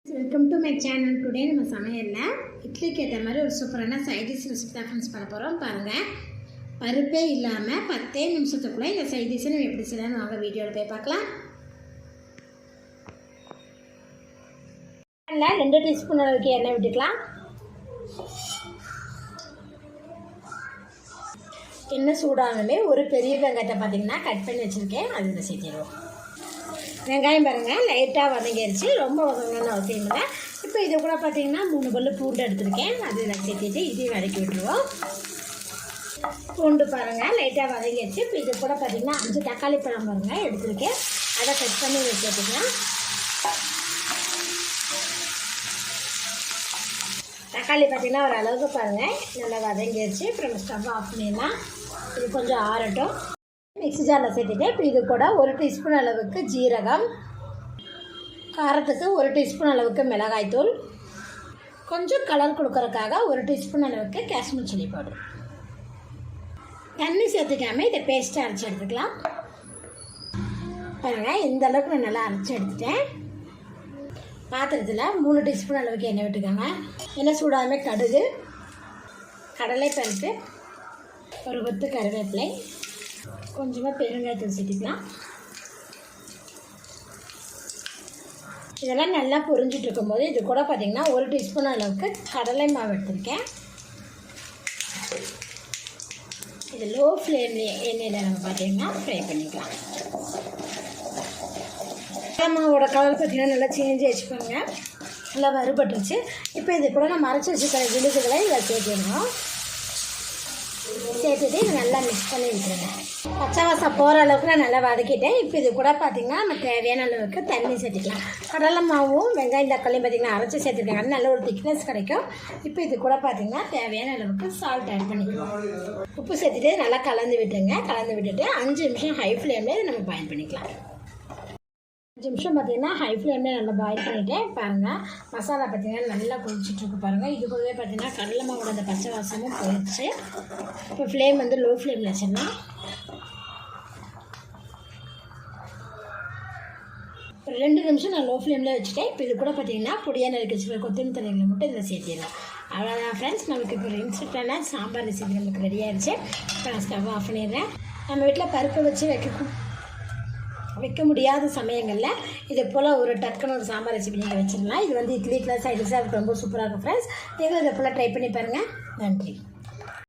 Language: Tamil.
Welcome to my channel. Today நம்ம சமையலில் இட்லிக்கு ஏற்ற மாதிரி ஒரு சூப்பரான சைடிஷ் ரெசிபி தான் ஃப்ரெண்ட்ஸ் பண்ண போகிறோம். பாருங்கள், பருப்பே இல்லாமல் 10 நிமிஷத்துக்குள்ளே இந்த சைடிஷை நம்ம எப்படி செய்யலாம்னு வாங்க வீடியோவில் போய் பார்க்கலாம். 2 டீஸ்பூன் அளவுக்கு எண்ணெய் விட்டுக்கலாம். எண்ணெய் சூடாகவே ஒரு பெரிய வெங்காயத்தை பார்த்திங்கன்னா கட் பண்ணி வச்சுருக்கேன், அது இதை சேர்த்திடுவோம். வெங்காயம் பாருங்கள் லைட்டாக வதங்கிடுச்சு, ரொம்ப வதங்கணும்னு அவசியம் இல்லை. இப்போ இது கூட பார்த்திங்கன்னா 3 பல்லு பூண்டு எடுத்துருக்கேன், அது இதில் சேர்த்திட்டு இதையும் வதக்கி விட்டுருவோம். பூண்டு பாருங்கள் லைட்டாக வதங்கிடுச்சு. இப்போ இது கூட பார்த்திங்கன்னா 5 தக்காளி பழம் பாருங்கள் எடுத்துருக்கேன், அதை கட் பண்ணி சேர்த்துக்கலாம். தக்காளி பார்த்திங்கன்னா ஒரு அளவுக்கு பாருங்கள் நல்லா வதங்கிடுச்சு. இப்போ நம்ம ஸ்டவ் ஆஃப் பண்ணிடலாம். இது கொஞ்சம் ஆறட்டும். மிக்ஸி ஜாரில் சேர்த்துட்டு இப்போ இது கூட 1 டீஸ்பூன் அளவுக்கு ஜீரகம், காரத்துக்கு 1 டீஸ்பூன் அளவுக்கு மிளகாய்த்தூள், கொஞ்சம் கலர் கொடுக்கறதுக்காக 1 டீஸ்பூன் அளவுக்கு காஷ்மீர் சில்லி பவுடர். தண்ணி சேர்த்துக்காமல் இதை பேஸ்ட்டாக அரைச்சி எடுத்துக்கலாம். பாருங்கள் இந்த அளவுக்கு நான் நல்லா அரைச்சி எடுத்துட்டேன். பாத்திரத்தில் 3 டீஸ்பூன் அளவுக்கு எண்ணெய் விட்டுக்கோங்க. எண்ணெய் சூடாமே கடுகு, கடலை பருப்பு, ஒரு கொத்து கருவேப்பிலை, கொஞ்சமாக பெருங்காயத்தூள் சேர்த்துக்கலாம். இதெல்லாம் நல்லா பொரிஞ்சிட்டு இருக்கும்போது இது கூட பார்த்திங்கன்னா 1 டீஸ்பூன் அளவுக்கு கடலை மாவு எடுத்திருக்கேன். இது லோ ஃப்ளேம்லேயே எண்ணெயில் நம்ம பார்த்திங்கன்னா ஃப்ரை பண்ணிக்கலாம். கடலை மாவோட கலர் பார்த்திங்கன்னா நல்லா சேஞ்ச் ஆகிடுச்சுப்பாங்க, நல்லா வறுபட்டுருச்சு. இப்போ இது கூட நம்ம அரைச்சி வச்சுக்கிற விழுதுகளை இதில் சேர்த்துடணும். சேர்த்துட்டு இது நல்லா மிக்ஸ் பண்ணி விட்டுருங்க. பச்சை வாசம் போகிற அளவுக்கு நான் நல்லா வதக்கிட்டேன். இப்போ இது கூட பார்த்திங்கன்னா நம்ம தேவையான அளவுக்கு தண்ணி சேர்த்துக்கலாம். கடலை மாவும் வெங்காயம் தக்காளியும் பார்த்திங்கன்னா அரைச்சி சேர்த்துருக்காங்க, நல்ல ஒரு திக்னஸ் கிடைக்கும். இப்போ இது கூட பார்த்திங்கன்னா தேவையான அளவுக்கு சால்ட் ஆட் பண்ணிக்கலாம். உப்பு சேர்த்துட்டு நல்லா கலந்து விட்டுருங்க. கலந்து விட்டுட்டு 5 நிமிஷம் ஹை ஃப்ளேம்லேயே நம்ம பாயில் பண்ணிக்கலாம். 5 நிமிஷம் பார்த்திங்கன்னா ஹை ஃப்ளேம்லேயே நல்லா பாயில் பண்ணிவிட்டேன். பாருங்கள் மசாலா பார்த்திங்கன்னா நல்லா கொதிச்சிட்ருக்கு. பாருங்கள் இது கூடவே பார்த்திங்கன்னா கடலை மாவோட அந்த பச்சை வாசமும் போயிடுச்சு. இப்போ ஃப்ளேம் வந்து லோ ஃப்ளேமில் வச்சிடலாம். 2 நிமிஷம் நான் லோ ஃப்ளேமில் வச்சுட்டேன். இப்போ இது கூட பார்த்திங்கன்னா பொடியாக நறுக்கி வச்சுருக்க கொத்தமல்லி தழைகளை மட்டும் இதில் சேர்த்திடலாம். அவ்வளோதான் ஃப்ரெண்ட்ஸ், நமக்கு இப்போ இன்ஸ்டன்டான சாம்பார் ரெசிபி நமக்கு ரெடி ஆகிடுச்சு. இப்போ நான் ஸ்டவ் ஆஃப் பண்ணிடுறேன். நம்ம வீட்டில் பருப்பு வச்சு வைக்க முடியாத சமயங்களில் இது போல் ஒரு டக்குன்னு ஒரு சாம்பார் ரெசிபி நீங்கள் வச்சிடலாம். இது வந்து இட்லி கிளாஸ் சைடிஷாக ரொம்ப சூப்பராக இருக்கும் ஃப்ரெண்ட்ஸ். நீங்களும் இதை போல் ட்ரை பண்ணி பாருங்கள். நன்றி.